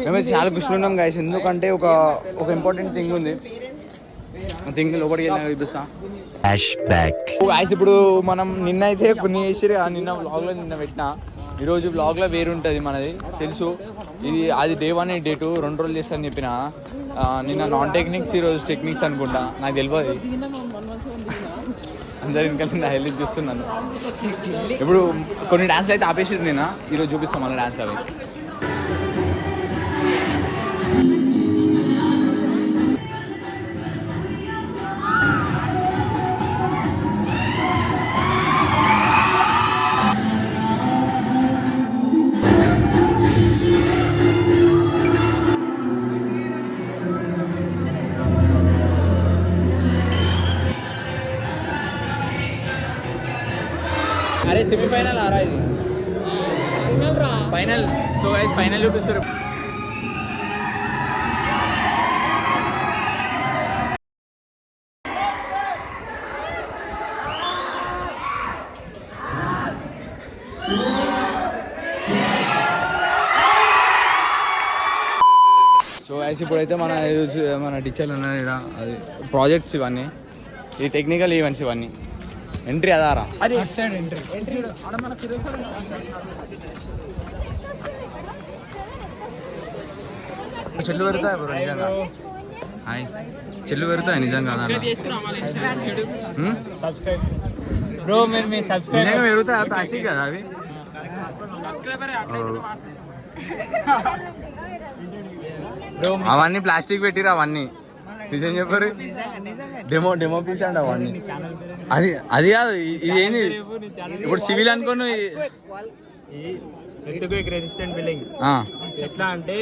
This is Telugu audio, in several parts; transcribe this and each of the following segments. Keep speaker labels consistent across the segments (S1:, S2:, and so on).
S1: మేమైతే చాలా ఖుషిగా ఉన్నాం గైస్, ఎందుకంటే ఒక ఇంపార్టెంట్ థింగ్ ఉంది. థింగ్ లోపలికి వెళ్ళినా చూపిస్తా. గైస్ ఇప్పుడు మనం నిన్న అయితే కొన్ని చేసిరు, నిన్న వ్లాగ్లో నిన్న పెట్టినా. ఈరోజు వ్లాగ్లో వేరుంటుంది మనది తెలుసు. అది డే 1 డే 2 2 రోజులు చేస్తా అని చెప్పిన. నిన్న నాన్ టెక్నిక్స్, ఈరోజు టెక్నిక్స్ అనుకుంటా, నాకు తెలియదు. అందరు ఇంకా నా హెల్ప్ చూస్తున్నాను. ఇప్పుడు కొన్ని డాన్స్లు అయితే ఆపేసారు నిన్న, ఈరోజు చూపిస్తాం మన డాన్స్లు అవి. అరే సెమీఫైనల్ ఆరా ఇది ఫైనల్. సో గైస్ ఫైనల్ చూపిస్తారు. సో గైస్ ఇప్పుడైతే మన టీచర్లు ఉన్నారు ఇక్కడ, అది ప్రాజెక్ట్స్ ఇవన్నీ, ఈ టెక్నికల్ ఈవెంట్స్ ఇవన్నీ. ఎంట్రీ అదారా, అది ఎంట్రీ చెల్లు పెడతాయి బ్రో నిజంగా. హాయ్ చెల్లు పెడతాయి నిజంగా బ్రో. మీరు పెరుగుతాయి ప్లాస్టిక్ కదా అవి. అవన్నీ ప్లాస్టిక్ పెట్టిరు, అవన్నీ నిజం చెప్పారు. డెమో పీస్ అండి అవన్నీ. అది కాదు, ఇది ఏంది ఇప్పుడు సివిల్ అనుకోను.
S2: రెసిస్టెంట్ బిల్డింగ్ ఎట్లా అంటే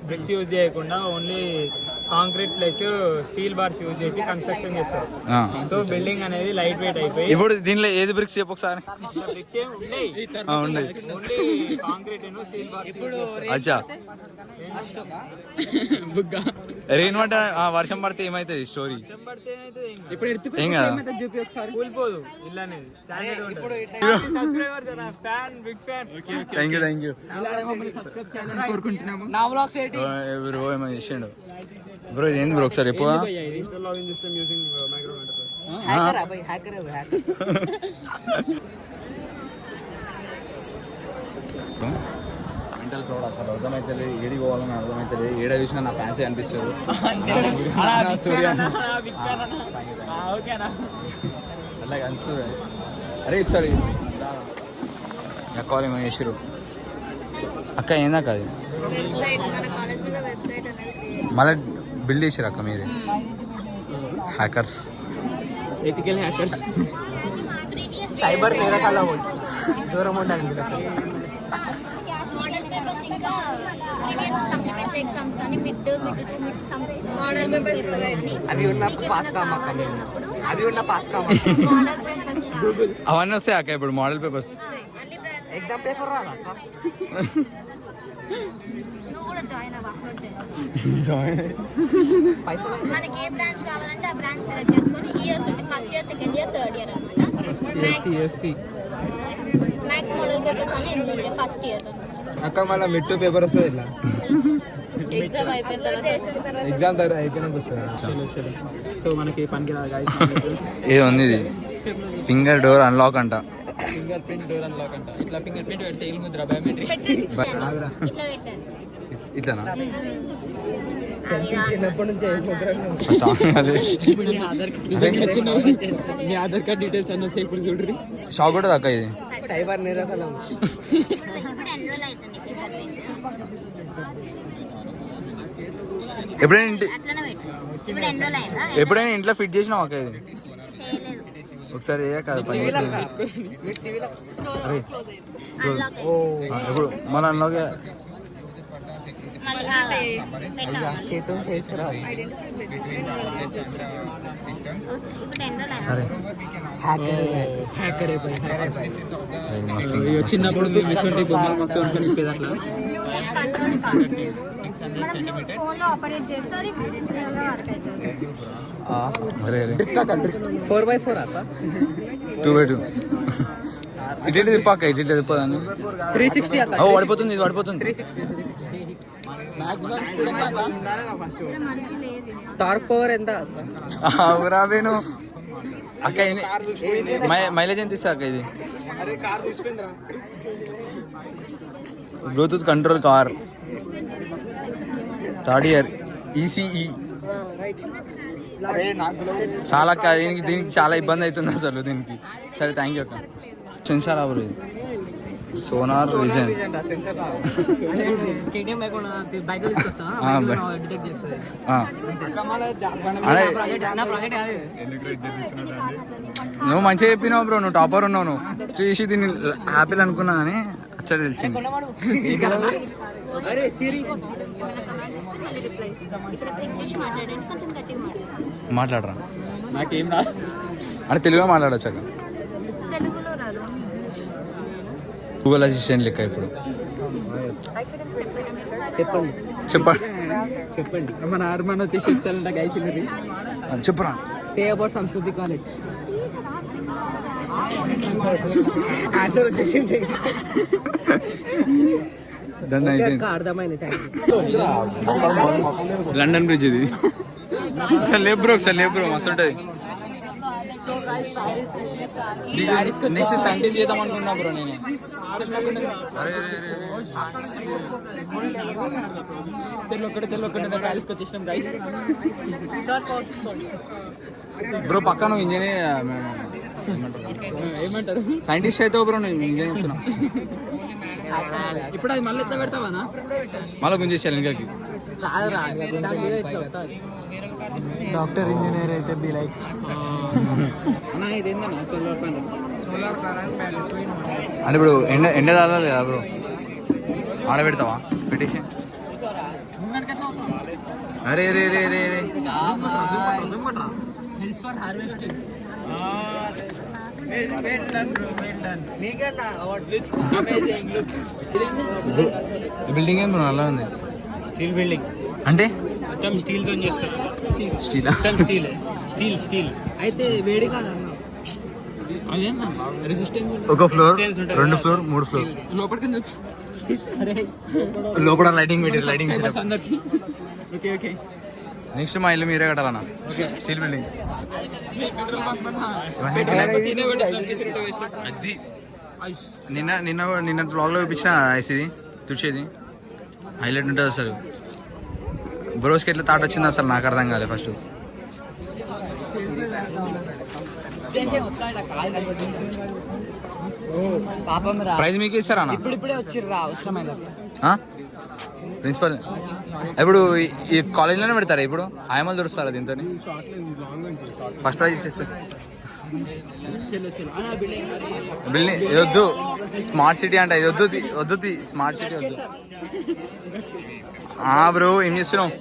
S2: బ్రిక్స్ యూజ్ చేయకుండా only concrete plus steel bars use చేసి కన్స్ట్రక్షన్ చేస్తారు. సో బిల్డింగ్ అనేది లైట్ వెయిట్ అయిపోయి.
S1: ఇప్పుడు దీనిలో ఏది బ్రిక్స్ చెప్పు ఒకసారి.
S2: Bricks only concrete steel bars.
S1: అచ్చా రెయిన్ వాటర్ వర్షం పడితే ఏమైతుంది స్టోరీ? ఏం కదా,
S2: కూలిపోదు ఇల్లు అనేది.
S1: Thank you bro. ఏమో చేసిండు బ్రో, ఇది ఏంది బ్రో ఒకసారి చెప్పు. మెంటల్ క్రౌడ్ అసలు అర్థమైతే, ఏడి పోవాలని అర్థమైతే, ఏడ చూసినా నా ఫ్యాన్సీ అనిపిస్తారు. అలాగే అనిపిస్తుంది. అరే ఒకసారి కాల్ ఏమో చేసిరు అక్క, ఏందాక అది మళ్ళీ బిల్డ్ చేసారు అక్క మీరే. హ్యాకర్స్,
S2: ఎథికల్ హ్యాకర్స్, సైబర్ నేరగాళ్ళ దూరం ఉండాలి.
S1: అవన్నీ వస్తాయి అక్క ఇప్పుడు మోడల్ పేపర్స్.
S2: ఎగ్జామ్ పేపర్ రాదా?
S3: మనకి ఏ బ్రాంచ్ కావాలంటే ఆ బ్రాంచ్ సెలెక్ట్ చేసుకొని ఇయర్స్ ఉంటాయి, first year, second year, third year అన్నమాట. మ్యాథ్స్ మోడల్ పేపర్స్ అన్ని ఇందులో ఉంటాయి ఫస్ట్ ఇయర్.
S1: అక్క మళ్ళీ మిడ్ పేపర్ వస్తుంది ఇట్లా,
S3: ఎగ్జామ్ అయిపోయిన
S1: తర్వాత అయిపోయినాక వస్తుంది.
S2: సో మనకి పనికి
S1: ఏది ఉంది, ఇది ఫింగర్ డోర్ అన్లాక్ అంట.
S2: ఫింగర్ ప్రింట్ డోర్ అన్లాక్ అంట. ఇట్లా ఫింగర్ ప్రింట్ పెడితే ఏం ముద్ర బయోమెట్రిక్
S1: ఇట్లానా?
S2: చిన్నప్పటి నుంచి మీ ఆధార్ కార్డ్ డీటెయిల్స్ అన్న ఇప్పుడు చూడ్రి.
S1: షాక్ కూడా అక్క ఇది
S2: సైబర్ నేరగాళ్ళం.
S1: ఎప్పుడైనా ఇంట్లో ఫిట్ చేసినావు అక్క ఇది? ఒకసారి ఏ కాదు పని ఇప్పుడు మన అన్నోకే
S2: చేతులు తీసుకురాదు. హ్యాకర్ చిన్నప్పుడు మిషన్ బొమ్మలు మస్తు అనుకుని ఇప్పేది అట్లా.
S3: ఫోన్లో ఆపరేట్ చేస్తే అది వర్క్ అవుతుంది.
S2: 4x4
S1: 2x2 ఇటు తిప్పాక ఇటు తిప్పదాన్ని
S2: 360
S1: ఓ పడిపోతుంది ఇది పడిపోతుంది.
S2: టార్క్ పవర్ ఎంత
S1: రావేను అక్క మైలేజ్ ఎంత ఇస్తా అక్క ఇది? Bluetooth control car, 3rd year ECE. చాలా అక్క దీనికి చాలా ఇబ్బంది అవుతుంది అసలు దీనికి. సరే థ్యాంక్ యూ అక్క. సెన్సార్ అవరు ఇది సోనార్ విజన్. నువ్వు మంచిగా చెప్పినావు బ్రో, నువ్వు టాపర్ ఉన్నావు. నువ్వు చూసి దీన్ని హ్యాపీలు అనుకున్నా అని అచ్చా తెలిసింది. మాట్లాడరా
S2: నాకేం రా
S1: అంటే తెలుగులో మాట్లాడొచ్చాక గూగుల్ అసిస్టెంట్ లెక్క ఇప్పుడు
S2: చెప్పండి మన ఆర్మన్ వచ్చి చెప్తానంట గైస్.
S1: చెప్పురా.
S2: సే అబౌట్ సంస్కృతి కాలేజ్. ఆన్సర్ వచ్చేసింది. అర్థమైంది.
S1: లండన్ బ్రిడ్జ్ ఇది. ఒకసారి లేబ్రో మస్తు ఉంటుంది. నెక్స్ట్ సైంటిస్ట్ చేద్దాం అనుకున్నా బ్రో నేను. బ్రో పక్క నువ్వు ఇంజనీర్
S2: ఏమంటారు
S1: సైంటిస్ట్ అయితే బ్రో నేను ఇంజనీర్ చెప్తున్నా.
S2: ఇప్పుడు అది మళ్ళీ ఎట్లా పెడతావా?
S1: మళ్ళీ గుంజేసాను ఇంకాకి.
S2: డాక్టర్ ఇంజనీర్ అయితే బి లైక్ ఇదేందన్నా సోలార్ ప్యానల్.
S1: అంటే ఇప్పుడు ఎండ తాగాలి కదా బ్రో, ఆడ పెడతావా పిటిషన్? అరే రే రే రే రే
S2: హెల్ప్ ఫర్ హార్వెస్టింగ్.
S1: బిల్డింగ్ ఏం అలా ఉంది.
S2: స్టీల్ బిల్డింగ్
S1: అంటే
S2: మొత్తం స్టీల్ తో చేస్తారు.
S1: స్టీల్
S2: స్టీల్ అయితే వేడి కాదన్న. అదేనా రెసిస్టెన్స్.
S1: ఒక ఫ్లోర్, 2 ఫ్లోర్, 3 ఫ్లోర్
S2: లోపలికి
S1: లోపల లైటింగ్ మెటీరియల్ లైటింగ్.
S2: అందరికి ఓకే ఓకే.
S1: నెక్స్ట్ మా ఇల్లు మీరే కట్టాలన్నా స్టీల్ బిల్డింగ్. అది నిన్న బ్లాగ్లో చూపించిన ఐసీది తుడిచేది హైలైట్ ఉంటుంది అసలు. బ్రోస్కి ఎట్లా థాట్ వచ్చింది అసలు నాకు అర్థం కాలేదు ఫస్ట్. ప్రైజ్ మీకు ఇస్తారా అన్న?
S2: ఇప్పుడే వచ్చిర్రా అవసరమైన
S1: ప్రిన్సిపల్ ఇప్పుడు ఈ కాలేజ్లోనే పెడతారా? ఇప్పుడు ఆయమలు దొరుకుతారా దీంతో? ఫస్ట్ ప్రైజ్ ఇచ్చేస్తారు. బిల్డింగ్ వద్దు, స్మార్ట్ సిటీ అంట ఇది వద్దు స్మార్ట్ సిటీ వద్దు. బ్రో ఏం చేస్తున్నావు?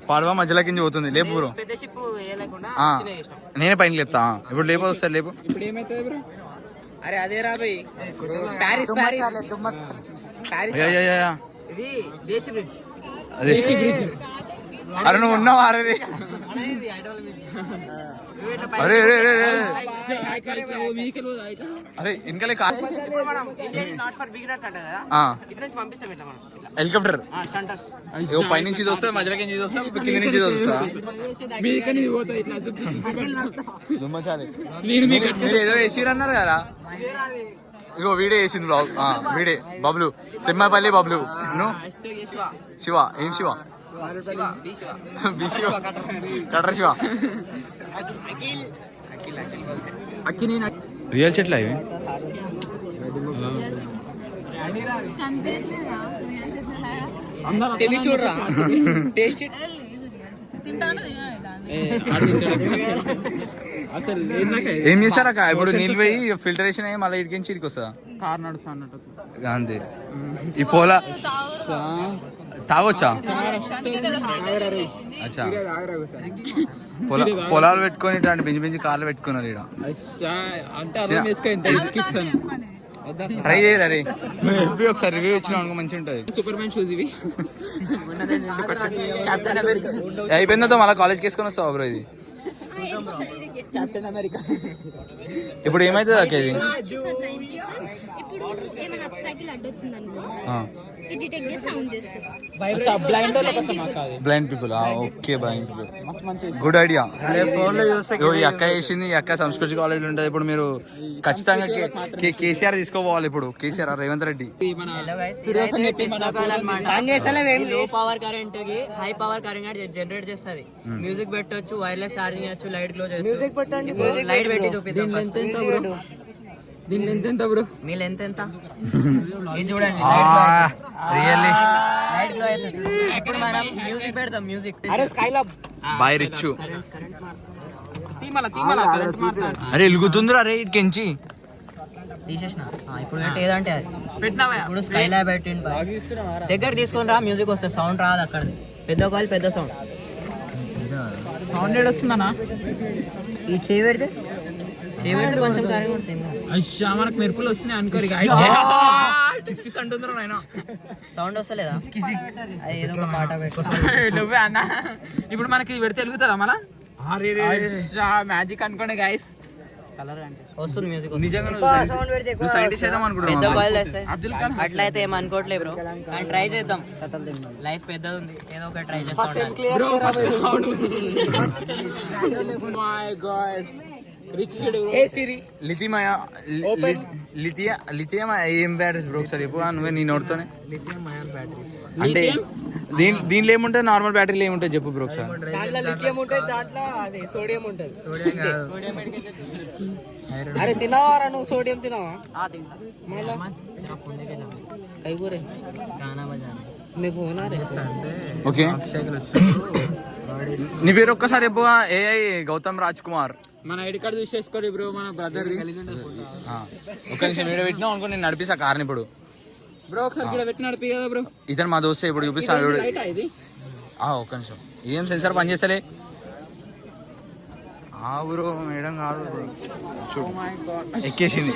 S1: పడవ మధ్యలో కింద పోతుంది. లేపు బ్రో, నేనే పైన లేపుతా. ఇప్పుడు లేపు ఒకసారి లేపు.
S2: ఇప్పుడు ఏమైతుంది బ్రో? అరే అదే రా భయ్, ప్యారిస్ ఇది దేశీ బ్రిడ్జ్.
S1: అరే నువ్వు ఉన్నావా? అరే అరే అరే వెనకాలే హెలికాప్టర్ పైనుంచి ఇది వస్తా, మధ్యలోకి ఇది వస్తా, కింద నుంచి ఇది వస్తా. మీరు ఏదో వేసిరు అన్నారు కదా. ఇగో వీడే వేసింది బ్లాగ్. వీడే బబ్లు, తిమ్మాపల్లి బబ్లు. శివ ఏం శివ? కట్టర్ శివ. రియల్ చెట్లా ఇవి?
S2: చూడరా టేస్ట్ అసలు
S1: ఏం చేస్తారక్క? ఇప్పుడు నీళ్ళు పోయి ఫిల్టరేషన్ అయ్యి మళ్ళీ ఇడికించి ఇడికి వస్తుందా?
S2: కార్ నడుస్తా అన్నట్టు
S1: అంతే. ఈ పోలా తాగొచ్చా? అచ్చా పొలాలు పెట్టుకొని ఇట్లాంటి బించి కార్లు పెట్టుకున్నారు ఇక్కడ. ట్రై చేయరు. అరే నువ్వు ఒకసారి రివ్యూ ఇచ్చినావు అనుకో మంచిగా ఉంటుంది.
S2: సూపర్ మ్యాన్ షూస్ ఇవి
S1: అయిపోయిందో మళ్ళీ కాలేజ్కి వేసుకొని వస్తావా బ్రో? ఇది ఇప్పుడు ఏమైతుంది అక్క ఇది?
S3: ఇప్పుడు ఏమైనా అబ్స్ట్రాక్ట్ అడ్డు వచ్చింది అనుకో ఇది డిటెక్ట్ చేసి సౌండ్ చేస్తుంది.
S1: Blind people okay blind people good idea. ఈ అక్క వేసింది, ఈ అక్క సంస్కృతి కాలేజ్ ఉంటుంది. ఇప్పుడు మీరు ఖచ్చితంగా కేసీఆర్ తీసుకోపోవాలి. ఇప్పుడు కేసీఆర్ రేవంత్ రెడ్డి
S4: లో పవర్ కరెంట్ కి హై పవర్ కరెంట్ జనరేట్ చేస్తుంది. మ్యూజిక్ పెట్టొచ్చు, వైర్లెస్ ఛార్జింగ్ చేయొచ్చు, లైట్ క్లోజ్ చేయొచ్చు. లైట్ పెట్టి చూపిద్దాం.
S5: దీని లెంత్ ఎంత బ్రో?
S4: మీ లెంత్ ఎంత? ఇది చూడండి,
S1: రియల్లీ
S4: లైట్ గ్లో అవుతుంది. ఇప్పుడు మనం మ్యూజిక్ పెడతాం. Music
S1: by rich. అరే వెలుగుతుందిరా రే ఇటుకెంచి
S4: తీసేసిన. ఇప్పుడు పెట్టి ఏదంటే అది ఇప్పుడు స్కై ల్యాబ్ పెట్టిండు. దగ్గర తీసుకొని రా, మ్యూజిక్ వస్తుంది. సౌండ్ రాదు అక్కడ. పెద్ద కాల్ పెద్ద సౌండ్
S5: వస్తుందనా?
S4: ఈ చేయి పెడితే కొంచెం కార్యం ఉంటుంది.
S5: అయ్యా మనకు మెరుపులు వస్తున్నాయి అనుకోరు.
S4: సౌండ్ వస్తలేదా? అది ఏదో ఒక పాట పెట్టు.
S5: నువ్వే అన్న. ఇప్పుడు మనకి పెడితే వెలుగుతుందా మళ్ళా? మ్యాజిక్ అనుకోండి గైస్.
S4: వస్తుంది మ్యూజిక్. అట్లా అయితే ఏం అనుకోవట్లేదు బ్రో, కానీ ట్రై చేద్దాం. లైఫ్ పెద్దది ఉంది, ఏదో ఒకటి ట్రై చేస్తాం.
S1: లిథియం ఏం బ్యాటరీస్ బ్రో ఒకసారి చెప్పు నువ్వే నీ నోట్తోనే. అంటే దీంట్లో ఏముంటుంది? నార్మల్ బ్యాటరీలో ఏముంటుంది చెప్పు బ్రో ఒకసారి.
S5: లిథియం ఉంటుంది, దాంట్లో అది సోడియం ఉంటుంది. అరే తినవారా నువ్వు? సోడియం తినవా? కైగూరే మీకు
S1: ఓకే. నీ పేరు ఒక్కసారి చెప్పు. ఏఐ గౌతమ్ రాజ్ కుమార్.
S5: మన ఐడి కార్డు చూసేసుకోరు బ్రో, మన బ్రదర్.
S1: ఒక్క నిమిషం వీడియో పెట్టినా అనుకో, నేను నడిపిస్తా కార్ని ఇప్పుడు.
S5: బ్రో ఒకసారి ఇక్కడ పెట్టి నడిపి కదా బ్రో.
S1: ఇతను మా దోస్తే ఇప్పుడు చూపిస్తాను. ఒక్క నిమిషం ఏం సెన్సార్ పని చేస్తలే బ్రో. మేడం కాదు ఎక్కేసింది.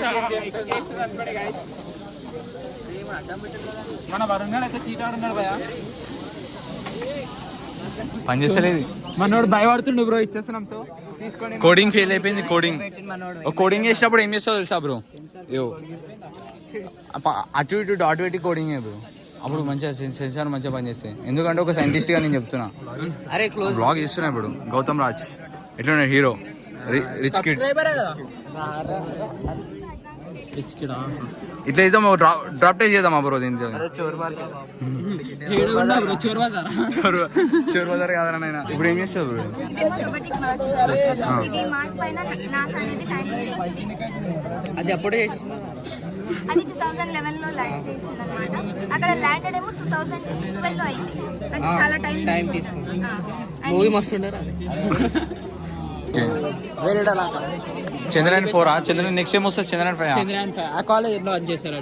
S5: మన వరుణ్ అయితే తీటాడున్నాడు భయ,
S1: పని చేస్తలేదు.
S5: మనోడు భయపడుతుండు బ్రో. ఇచ్చేస్తున్నాం సో తీసుకోండి.
S1: కోడింగ్ ఫెయిల్ అయిపోయింది. కోడింగ్ చేసినప్పుడు ఏం చేస్తావు తెలుసా బ్రో? అటు ఇటు డాట్ పెట్టి కోడింగ్ బ్రో. అప్పుడు మంచిగా సెన్సార్ మంచిగా పనిచేస్తాయి. ఎందుకంటే ఒక సైంటిస్ట్ గా నేను చెప్తున్నా.
S5: అరే క్లోజ్
S1: బ్లాగ్ చేస్తున్నా ఇప్పుడు. గౌతమ్ రాజ్ ఎట్లున్నాడు? Hero, rich kid. ఇట్లా అయితే డ్రాప్ టేస్ట్ చేద్దామా బ్రో? దీంతో చోర్ బజార్ కాదరా నాయనా. ఇప్పుడు ఏం చేస్తావు బ్రో?
S5: అది అప్పుడే
S3: అది 2011 లో ల్యాండ్ స్టేషన్ అన్నమాట. అక్కడ ల్యాండెడ్ ఏమో 2012 లో అయింది. అంటే చాలా టైం
S5: తీసుకుంది. మూవీ మస్తు ఉండరా?
S1: చంద్రయాన్ 4 చంద్రయాన్ నెక్స్ట్ ఏం వస్తుంది? చంద్రయాన్ 5.
S5: చంద్రయాన్ 5 ఆ కాలేజ్ ఎట్లా ఆన్ చేశారు?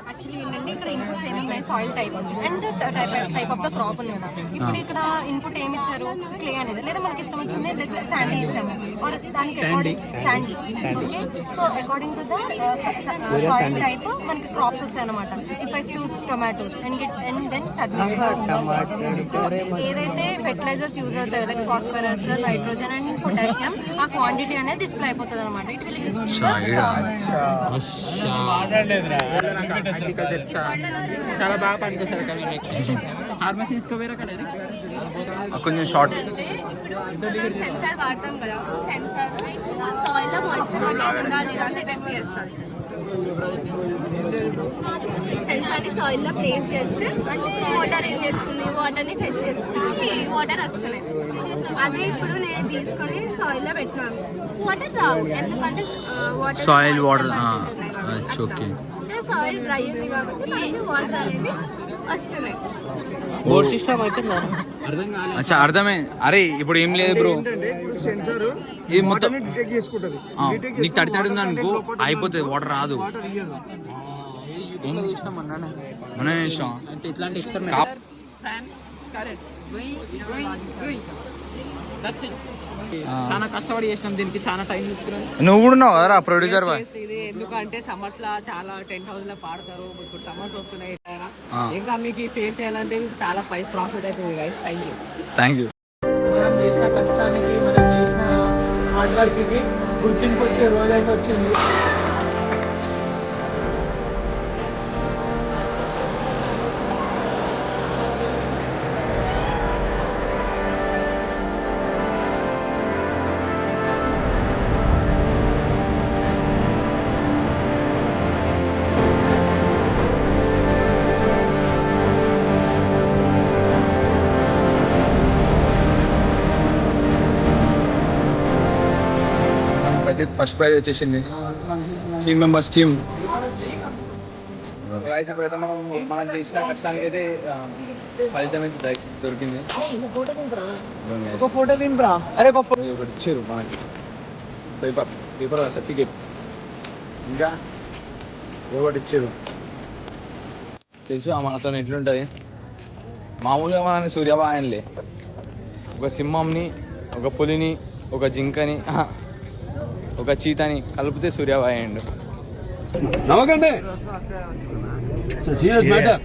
S6: యాక్చువల్లీ ఏంటంటే ఇక్కడ ఇన్పుట్స్ ఏమి ఉన్నాయి, soil type and type of the crop ఉంది కదా. ఇప్పుడు ఇక్కడ ఇన్పుట్ ఏమి ఇచ్చారు? క్లే అనేది, లేదా మనకి ఇష్టం వచ్చింది శాండీ ఇచ్చాము. దానికి according sandy. Okay, so according to the soil type మనకి క్రాప్స్ వస్తాయి అనమాట. If I choose tomatoes and then submit. So ఏదైతే ఫెర్టిలైజర్స్ యూజ్ అవుతాయి like phosphorus, nitrogen and potassium, ఆ క్వాంటిటీ అనేది డిస్ప్లే అయిపోతుంది అనమాట. ఇట్ విల్ యూజ్
S5: చాలా బాగా పనికొస్తారు. ఫార్మసీ తీసుకోవేరా అక్కడ
S1: కొంచెం షార్ట్.
S3: సెన్సార్ వాడతాం కదా, సెన్సార్ సాయిల్ లో మాయిశ్చర్ ఉందా లేదా డిటెక్ట్ చేస్తుంది. సెన్సార్ ని సాయిల్ లో ప్లేస్ చేస్తే అంటే వాటర్ ఏం చేస్తుంది, వాటర్ ని ఫెచ్ చేస్తుంది, వాటర్ వస్తున్నాయి. అదే ఇప్పుడు నేను తీసుకొని సాయిల్ లో పెట్టినాను, వాటర్ రావు. ఎందుకంటే
S1: soil water okay.
S3: Soil dry ఉంది కాబట్టి వాటర్ అనేది వస్తున్నాయి.
S5: బోర్డ్ సిస్టమ్ అయిపోయిందా?
S1: అచ్చా అర్థమే. అరే ఇప్పుడు ఏం లేదు బ్రో, ఇది మొత్తం నీకు తడి ఉంది అనుకో అయిపోతుంది, వాటర్ రాదు. మనం ఇష్టం
S5: అంటే ఇట్లాంటి చాలా కష్టపడి చేసినాం దీనికి, చాలా టైం తీసుకున్నాం.
S1: నువ్వు కూడా ఉన్నావు కదరా ప్రొడ్యూసర్.
S5: ఇది ఎందుకంటే సమ్మర్స్ లో చాలా 10,000 లో పాడతారు. ఇప్పుడు సమ్మర్స్ వస్తున్నాయి, ఇంకా మీకు సేల్ చేయాలంటే చాలా ప్రాఫిట్ అవుతుంది guys. Thank you.
S1: Thank you.
S5: మనం చేసిన కష్టానికి
S2: చేసిన హార్డ్ వర్క్కి గుర్తింపు వచ్చే రోజైతే వచ్చింది.
S1: అయితే ఫస్ట్ ప్రైజ్ వచ్చేసింది టీమ్ మెంబర్స్ టీమ్. ఇప్పుడైతే మనం చేసిన కష్టానికి అయితే ఫలితం అయితే దొరికింది.
S2: ఒక ఫోటో దింపరా. అరే
S1: ఒకటి ఇచ్చారు మనకి పేపర్ సర్టిఫికేట్, ఇంకా ఒకటి ఇచ్చారు. తెలుసు మనతో ఎట్లుంటుంది. మామూలుగా మన సూర్యబాయన్లే ఒక సింహంని, ఒక పులిని, ఒక జింకని, ఒక చీతని కలిపితే సూర్యబాయ్ అయ్యిండు.
S7: నమ్మకండి. Serious matter.